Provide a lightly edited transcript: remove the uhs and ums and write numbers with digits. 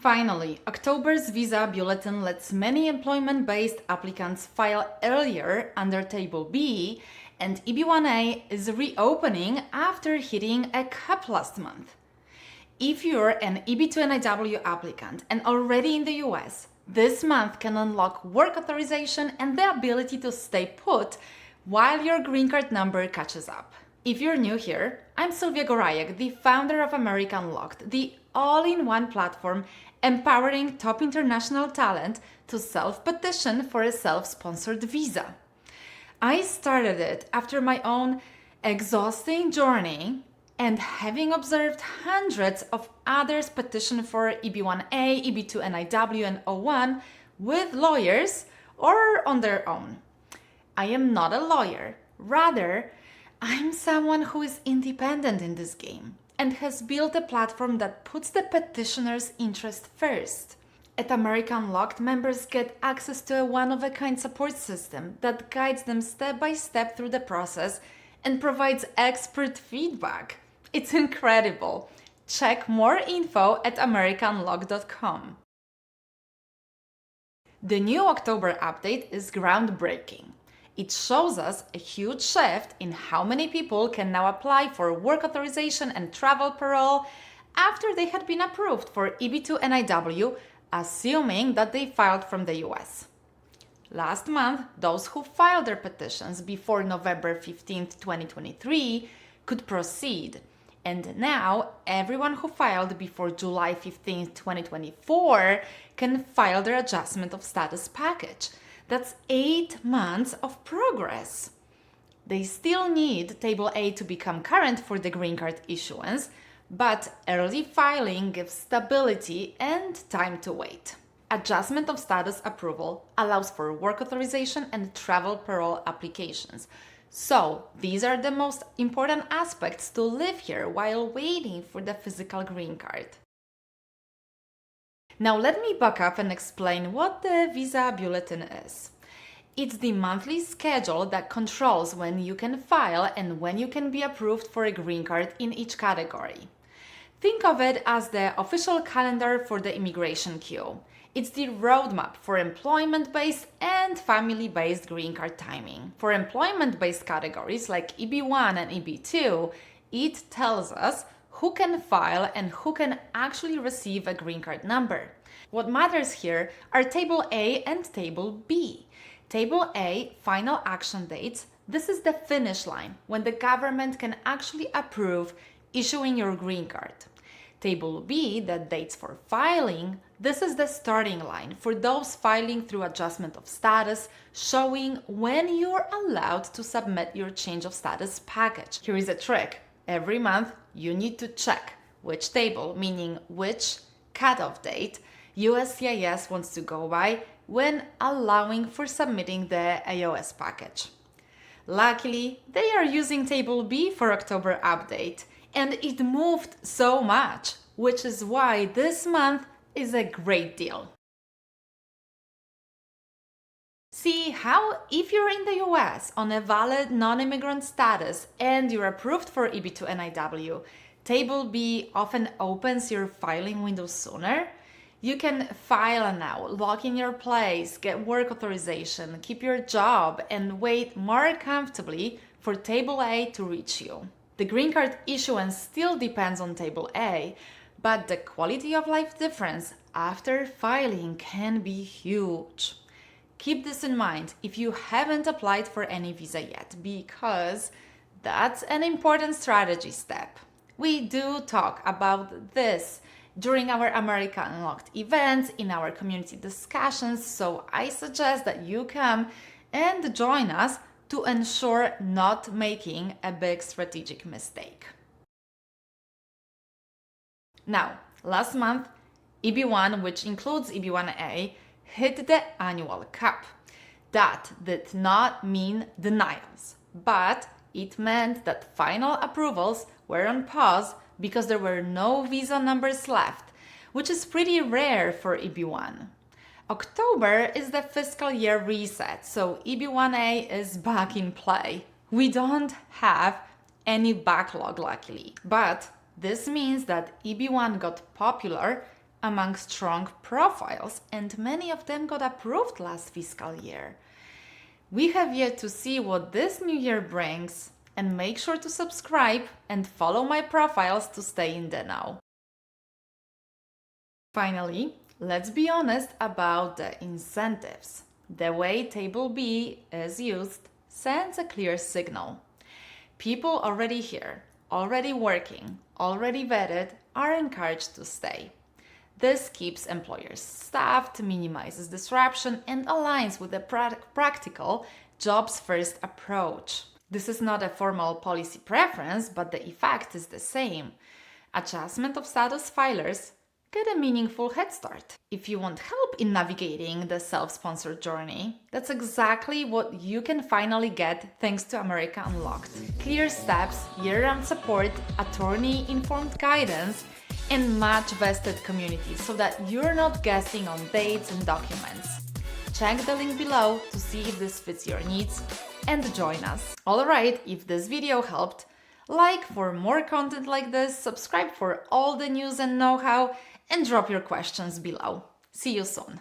Finally, October's visa bulletin lets many employment-based applicants file earlier under Table B, and EB-1A is reopening after hitting a cap last month. If you're an EB-2 NIW applicant and already in the US, this month can unlock work authorization and the ability to stay put while your green card number catches up. If you're new here, I'm Sylwia Gorajek, the founder of America Unlocked, the all-in-one platform empowering top international talent to self-petition for a self-sponsored visa. I started it after my own exhausting journey and having observed hundreds of others petition for EB-1A, EB-2 NIW, and O1 with lawyers or on their own. I am not a lawyer. Rather, I'm someone who is independent in this game and has built a platform that puts the petitioner's interest first. At America Unlocked, members get access to a one-of-a-kind support system that guides them step by step through the process and provides expert feedback. It's incredible. Check more info at americaunlocked.com. The new October update is groundbreaking. It shows us a huge shift in how many people can now apply for work authorization and travel parole after they had been approved for EB-2 NIW, assuming that they filed from the US. Last month, those who filed their petitions before November 15, 2023 could proceed. And now, everyone who filed before July 15, 2024 can file their adjustment of status package. That's 8 months of progress. They still need Table A to become current for the green card issuance, but early filing gives stability and time to wait. Adjustment of status approval allows for work authorization and travel parole applications. So these are the most important aspects to live here while waiting for the physical green card. Now let me back up and explain what the visa bulletin is. It's the monthly schedule that controls when you can file and when you can be approved for a green card in each category. Think of it as the official calendar for the immigration queue. It's the roadmap for employment-based and family-based green card timing. For employment-based categories like EB-1 and EB-2, it tells us who can file and who can actually receive a green card number. What matters here are Table A and Table B. Table A, final action dates. This is the finish line when the government can actually approve issuing your green card. Table B, the dates for filing, this is the starting line for those filing through adjustment of status, showing when you're allowed to submit your change of status package. Here is a trick. Every month, you need to check which table, meaning which cutoff date, USCIS wants to go by when allowing for submitting the AOS package. Luckily, they are using Table B for October update, and it moved so much, which is why this month is a great deal. See how if you're in the US on a valid non-immigrant status and you're approved for EB-2 NIW, Table B often opens your filing window sooner. You can file now, lock in your place, get work authorization, keep your job, and wait more comfortably for Table A to reach you. The green card issuance still depends on Table A, but the quality of life difference after filing can be huge. Keep this in mind if you haven't applied for any visa yet, because that's an important strategy step. We do talk about this during our America Unlocked events, in our community discussions, so I suggest that you come and join us to ensure not making a big strategic mistake. Now, last month, EB-1, which includes EB-1A, hit the annual cap. That did not mean denials, but it meant that final approvals were on pause because there were no visa numbers left, which is pretty rare for EB-1. October is the fiscal year reset, so EB-1A is back in play. We don't have any backlog, luckily, but this means that EB-1 got popular among strong profiles, and many of them got approved last fiscal year. We have yet to see what this new year brings, and make sure to subscribe and follow my profiles to stay in the know. Finally, let's be honest about the incentives. The way Table B is used sends a clear signal. People already here, already working, already vetted are encouraged to stay. This keeps employers staffed, minimizes disruption, and aligns with the practical jobs-first approach. This is not a formal policy preference, but the effect is the same. Adjustment of status filers get a meaningful head start. If you want help in navigating the self-sponsored journey, that's exactly what you can finally get thanks to America Unlocked. Clear steps, year-round support, attorney-informed guidance, and much vested community so that you're not guessing on dates and documents. Check the link below to see if this fits your needs and join us. Alright, if this video helped, like for more content like this, subscribe for all the news and know-how, and drop your questions below. See you soon!